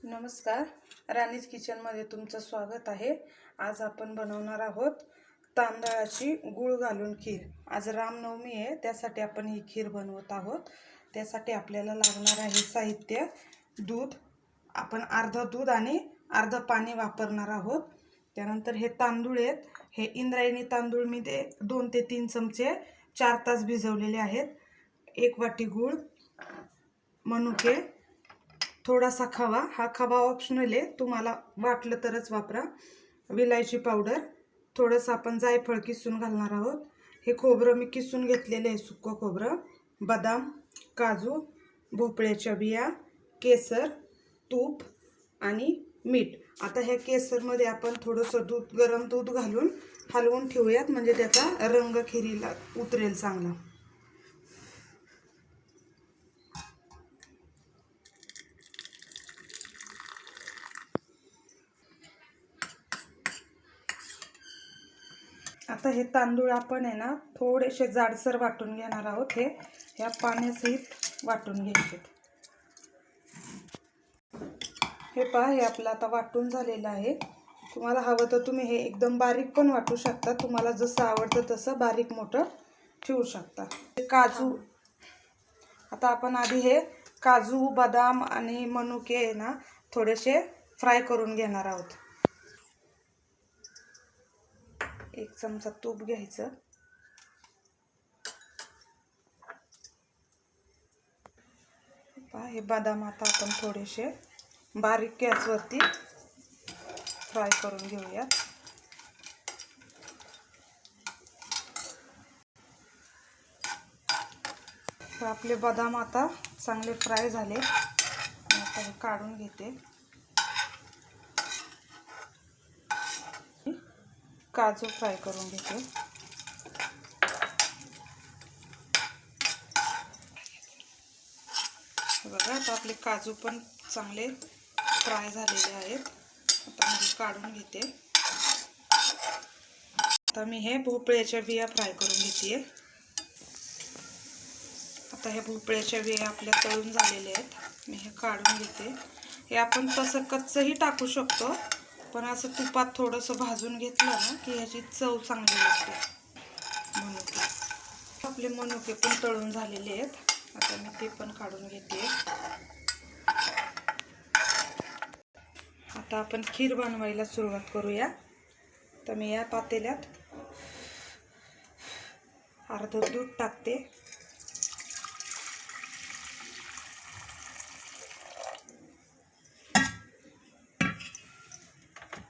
नमस्कार, राणीज किचनमध्ये तुमचं स्वागत आहे। आज आपण बनवणार आहोत तांदळाची गुळ घालून खीर। आज रामनवमी आहे, त्यासाठी आपण ही खीर बनवत आहोत। त्यासाठी आपल्याला लागणार आहे साहित्य दूध। आपण अर्धा दूध आणि अर्धा पाणी वापरणार आहोत। त्यानंतर हे तांदूळ आहेत, हे इंद्रायणी तांदूळ मी 2 ते 3 चमचे 4 तास भिजवलेले आहेत। 1 वाटी गूळ, मनुके, थोडासा खवा, हा खवा ऑप्शनल आहे, तुम्हाला वाटलं तरच वापरा। विलायची पावडर, थोडंसं आपण जायफळ किसून घालणार आहोत। हे खोबरं मी किसून घेतलेले आहे, सुक्कं खोबरं, बदाम, काजू, भोपळ्याच्या बिया, केसर, तूप आणि मीठ। आता ह्या केसरमध्ये आपण थोडंसं दूध, गरम दूध घालून हलवून ठेवूयात, म्हणजे त्याचा रंग खिरीला उतरेल चांगला। आता हे तांदूळ आपण आहे ना थोडेसे जाडसर वाटून घेणार आहोत। हे या पाण्यासहित वाटून घ्यायचे। हे पहा, हे आपलं आता वाटून झालेलं आहे। तुम्हाला हवं तर तुम्ही हे एकदम बारीक पण वाटू शकता, तुम्हाला जसं आवडतं तसं बारीक मोठं ठेवू शकता। काजू, आता आपण आधी हे काजू, बदाम आणि मनुके आहे ना थोडेसे फ्राय करून घेणार आहोत। 1 चमचा तूप घ्यायचं, हे बदाम आता आपण थोडेसे बारीक गॅसवरती फ्राय करून घेऊया। तर आपले बदाम आता चांगले फ्राय झाले, आता हे काढून घेते। काजू फ्राय करून घेते। बघा, आता आपले काजू पण चांगले फ्राय झालेले आहेत। आता मी काढून घेते। आता मी हे भोपळ्याच्या बिया फ्राय करून घेते। आता हे भोपळ्याच्या बिया आपल्या तळून झालेले आहेत, मी हे काढून घेते। हे आपण तसं कच्चंही टाकू शकतो, पण असं तुपात थोडंसं भाजून घेतलं ना की ह्याची चव चांगली लागते। मनुके, आपले मनुके पण तळून झालेले आहेत, आता मी ते पण काढून घेते। आता आपण खीर बनवायला सुरुवात करूया। तर मी या पातेल्यात अर्ध दूध टाकते,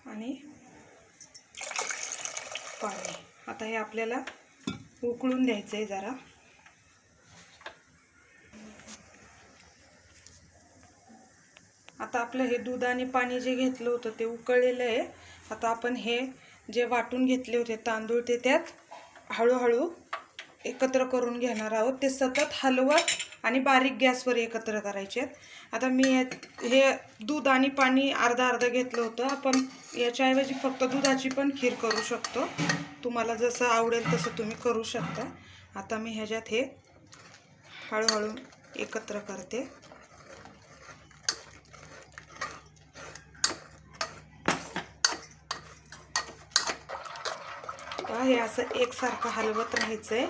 आणि पाणी। आता हे आपल्याला उकळून द्यायचं आहे जरा। आता आपलं हे दूध आणि पाणी जे घेतलं होतं ते उकळलेलं आहे। आता आपण हे जे वाटून घेतले होते तांदूळ ते त्यात हळूहळू एकत्र करून घेणार आहोत। ते सतत हलवत आणि बारीक गॅसवर एकत्र करायचे आहेत। आता मी हे दूध आणि पाणी अर्धा अर्धा घेतलं होतं, आपण याच्याऐवजी फक्त दुधाची पण खीर करू शकतो। तुम्हाला जसं आवडेल तसं तुम्ही करू शकता। आता मी ह्याच्यात हे हळूहळू एकत्र करते। हे असं एकसारखं हलवत राहायचंय।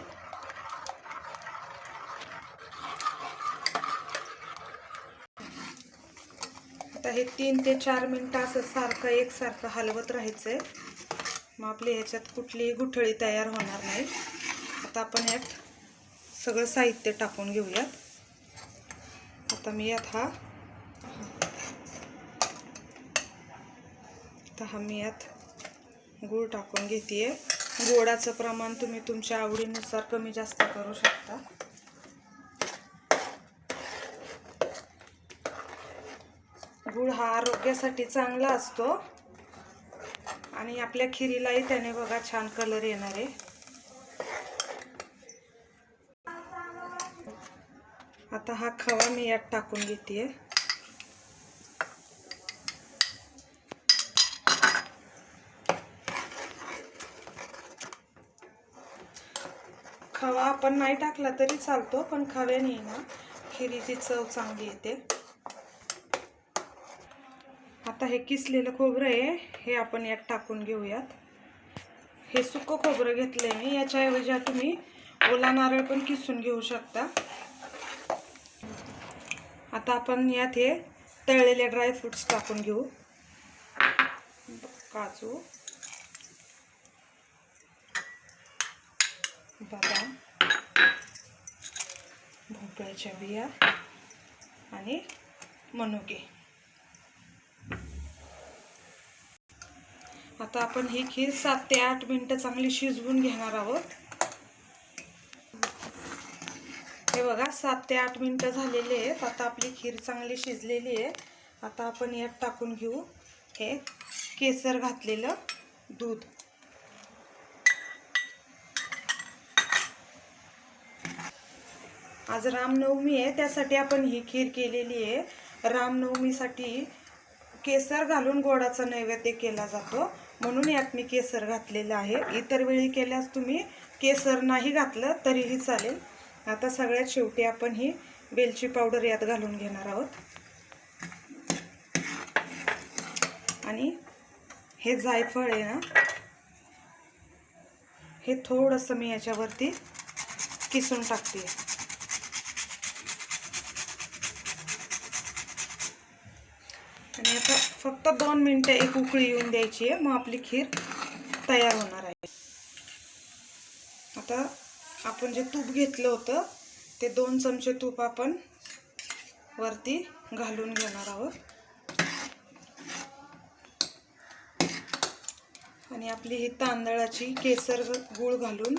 आता हे 3 ते 4 मिनिटं असं सारखं एकसारखं हलवत राहायचंय, मग आपली ह्याच्यात कुठलीही गुठळी तयार होणार नाही। आता आपण यात सगळं साहित्य टाकून घेऊयात। आता मी यात मी यात गूळ टाकून घेते। गोडाचं प्रमाण तुम्ही तुमच्या आवडीनुसार कमी जास्त करू शकता। गूळ हा आरोग्यासाठी चांगला असतो आणि आपल्या खिरीलाही त्याने बघा छान कलर येणार आहे। आता हा खवा मी यात टाकून घेते। खवा आपण नाही टाकला तरी चालतो, पण खव्याने ना खिरीची चव चांगली येते। आता हे किसलेलं खोबरं आहे, हे आपण यात टाकून घेऊयात. हे सुकं खोबरं घेतलंय मी. याच्याऐवजी तुम्ही ओला नारळ पण किसून घेऊ शकता. आता आपण यात हे तळलेले ड्रायफ्रुट्स टाकून घेऊ. काजू, बदाम, भोपळ्याच्या बिया आणि मनुके. आता आपण ही खीर 7 ते 8 मिनिटं चांगली शिजवून घेणार आहोत. हे बघा 7 ते 8 मिनिटं झालेली आहेत. आता आपली खीर चांगली शिजलेली आहे. आता आपण यात टाकून घेऊ हे केसर घातलेलं दूध. आज रामनवमी आहे, त्यासाठी आपण ही खीर केलेली आहे. रामनवमीसाठी केसर घालून गोडाचा नैवेद्य केला जातो, म्हणून यात मी केसर घातलेलं आहे. इतर वेळी केल्यास तुम्ही केसर नाही घातलं तरीही चालेल. आता सगळ्यात शेवटी आपण ही वेलची पावडर यात घालून घेणार आहोत. आणि हे जायफळ आहे ना, हे थोडंसं मी याच्यावरती किसून टाकते. आणि आता फक्त 2 मिनिटं एक उकळी येऊन द्यायची आहे, मग आपली खीर तयार होणार आहे. आता आपण जे तूप घेतलं होतं ते 2 चमचे तूप आपण वरती घालून घेणार आहोत. आणि आपली ही तांदळाची केसर गूळ घालून